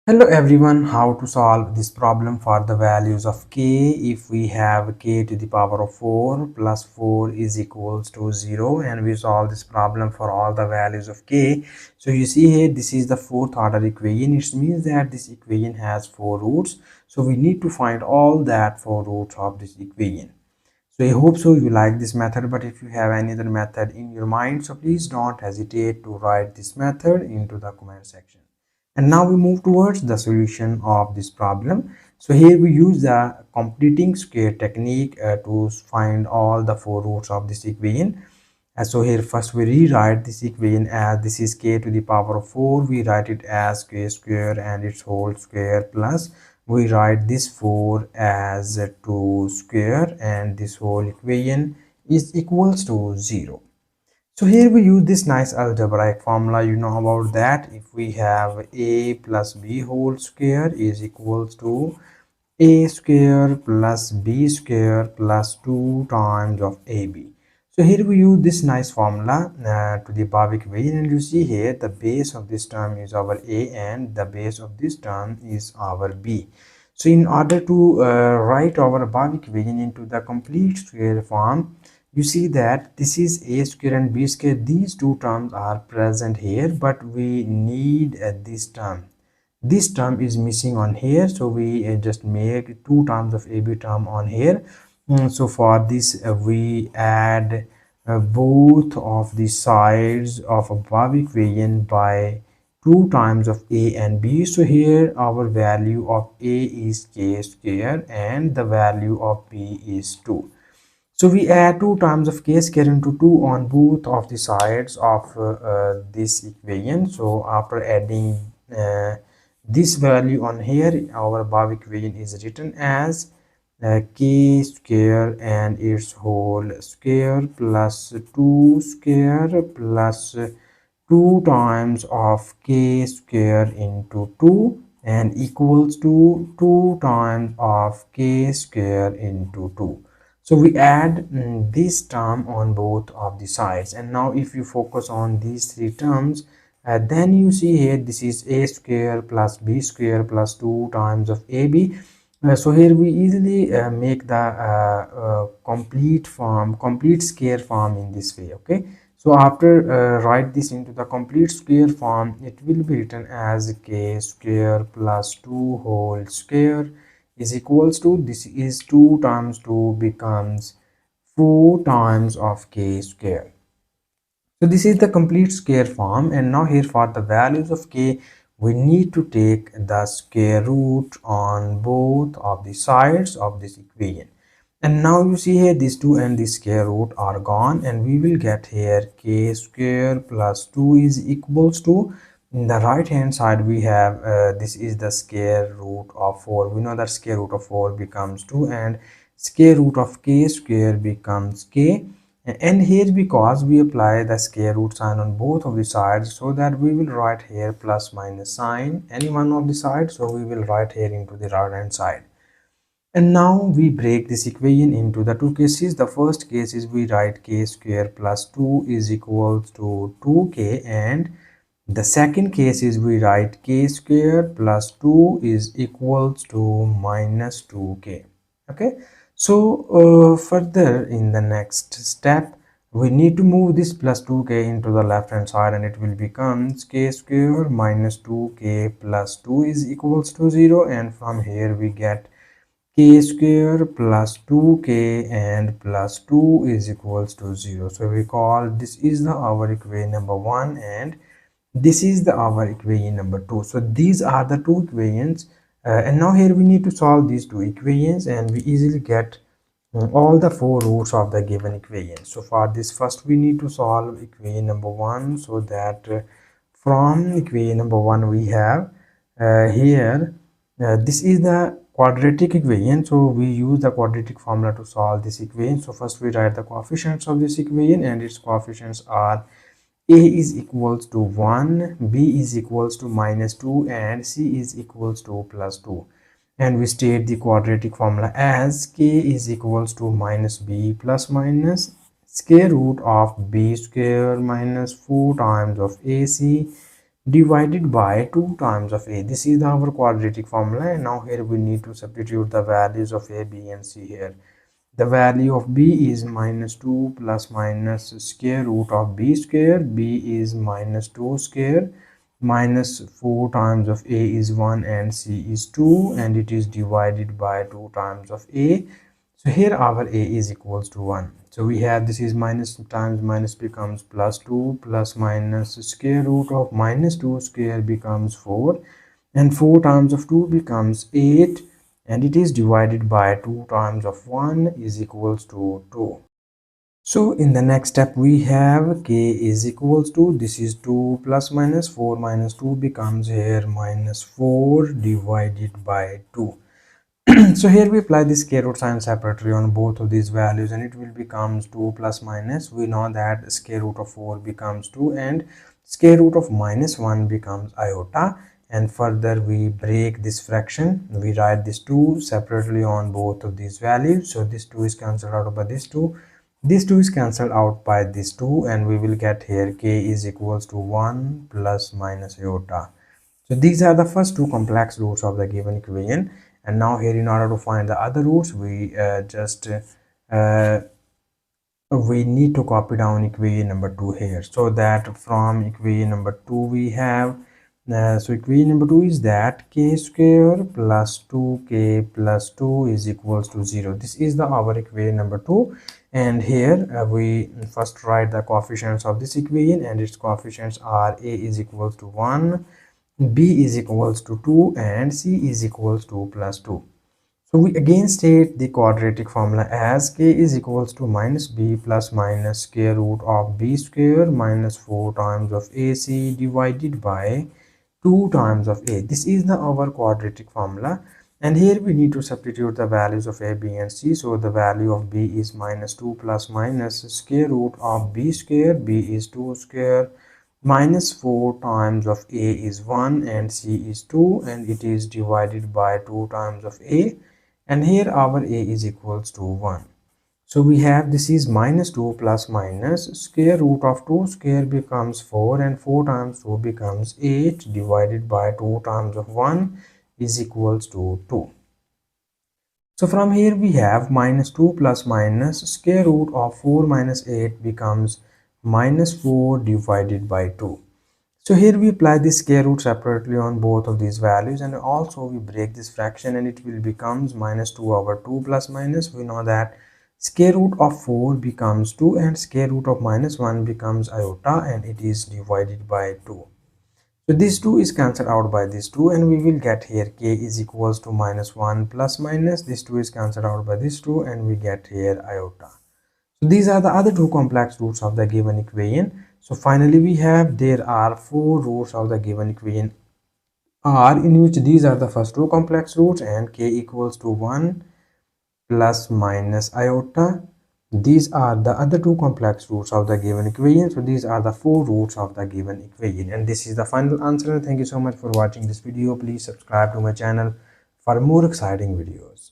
Hello everyone, how to solve this problem for the values of k if we have k to the power of 4 plus 4 is equals to 0, and we solve this problem for all the values of k. So you see here, this is the fourth order equation. It means that this equation has 4 roots, so we need to find all that 4 roots of this equation. So I hope so you like this method, but if you have any other method in your mind, so please don't hesitate to write this method into the comment section. And now we move towards the solution of this problem. So here we use the completing square technique to find all the 4 roots of this equation. So here first we rewrite this equation as this is k to the power of 4. We write it as k square and its whole square plus we write this 4 as 2 square, and this whole equation is equals to 0. So here we use this nice algebraic formula. You know about that. If we have a plus b whole square is equals to a square plus b square plus 2 times of ab. So here we use this nice formula to the above equation, and you see here the base of this term is our a and the base of this term is our b. So in order to write our above equation into the complete square form, you see that this is a square and b square. These two terms are present here, but we need this term. This term is missing on here, so we just make 2 terms of ab term on here. So for this we add both of the sides of above equation by 2 times of a and b. So here our value of a is k square and the value of b is 2. So we add 2 times of k square into 2 on both of the sides of this equation. So after adding this value on here, our above equation is written as k square and its whole square plus 2 square plus 2 times of k square into 2 and equals to 2 times of k square into 2. So we add this term on both of the sides, and now if you focus on these 3 terms, then you see here this is a square plus b square plus 2 times of ab. So here we easily make the complete square form in this way. Okay, so after write this into the complete square form, it will be written as k square plus 2 whole square is equals to, this is 2 times 2 becomes 4 times of k square. So this is the complete square form, and now here for the values of k, we need to take the square root on both of the sides of this equation. And now you see here these 2 and the square root are gone, and we will get here k square plus 2 is equals to, in the right hand side we have this is the square root of 4. We know that square root of 4 becomes 2 and square root of k square becomes k. And here because we apply the square root sign on both of the sides, so that we will write here plus minus sign any one of the sides, so we will write here into the right hand side. And now we break this equation into the 2 cases. The first case is we write k square plus 2 is equals to 2k, and the second case is we write k square plus 2 is equals to minus 2k. Okay, so further in the next step, we need to move this plus 2k into the left hand side, and it will become k square minus 2k plus 2 is equals to 0, and from here we get k square plus 2k and plus 2 is equals to 0. So we call this is the our equation number 1, and this is the our equation number 2. So these are the 2 equations, and now here we need to solve these 2 equations, and we easily get all the 4 roots of the given equation. So for this, first we need to solve equation number 1, so that from equation number 1 we have here this is the quadratic equation, so we use the quadratic formula to solve this equation. So first we write the coefficients of this equation, and its coefficients are a is equals to 1, b is equals to minus 2, and c is equals to plus 2. And we state the quadratic formula as k is equals to minus b plus minus square root of b square minus 4 times of ac divided by 2 times of a. This is our quadratic formula, and now here we need to substitute the values of a, b and c here. The value of b is minus 2 plus minus square root of b square. B is minus 2 square. Minus 4 times of a is 1 and c is 2, and it is divided by 2 times of a. So here our a is equals to 1. So we have this is minus times minus becomes plus 2 plus minus square root of minus 2 square becomes 4, and 4 times of 2 becomes 8, and it is divided by 2 times of 1 is equals to 2. So in the next step we have k is equals to, this is 2 plus minus 4 minus 2 becomes here minus 4 divided by 2. So here we apply the square root sign separately on both of these values, and it will becomes 2 plus minus. We know that square root of 4 becomes 2 and square root of minus 1 becomes iota. And further we break this fraction, we write this 2 separately on both of these values. So this 2 is cancelled out by this 2, this 2 is cancelled out by this 2, and we will get here k is equals to 1 plus minus iota. So these are the first two complex roots of the given equation. And now here, in order to find the other roots, we we need to copy down equation number 2 here, so that from equation number 2 we have so equation number 2 is that k square plus 2k plus 2 is equals to 0. This is the our equation number 2, and here we first write the coefficients of this equation, and its coefficients are a is equals to 1, b is equals to 2, and c is equals to plus 2. So we again state the quadratic formula as k is equals to minus b plus minus square root of b square minus 4 times of ac divided by 2 times of a. This is our quadratic formula, and here we need to substitute the values of a, b and c. So the value of b is minus 2 plus minus square root of b square, b is 2 square, minus 4 times of a is 1 and c is 2, and it is divided by 2 times of a, and here our a is equals to 1. So we have this is minus 2 plus minus square root of 2 square becomes 4, and 4 times 2 becomes 8 divided by 2 times of 1 is equals to 2. So from here we have minus 2 plus minus square root of 4 minus 8 becomes minus 4 divided by 2. So here we apply the square root separately on both of these values, and also we break this fraction, and it will becomes minus 2 over 2 plus minus. We know that square root of 4 becomes 2 and square root of minus 1 becomes iota, and it is divided by 2. So this 2 is cancelled out by this 2, and we will get here k is equals to minus 1 plus minus. This 2 is cancelled out by this 2, and we get here iota. So these are the other two complex roots of the given equation. So finally we have there are 4 roots of the given equation R, in which these are the first two complex roots, and k equals to 1 plus minus iota. These are the other two complex roots of the given equation. So these are the 4 roots of the given equation, and this is the final answer. Thank you so much for watching this video. Please subscribe to my channel for more exciting videos.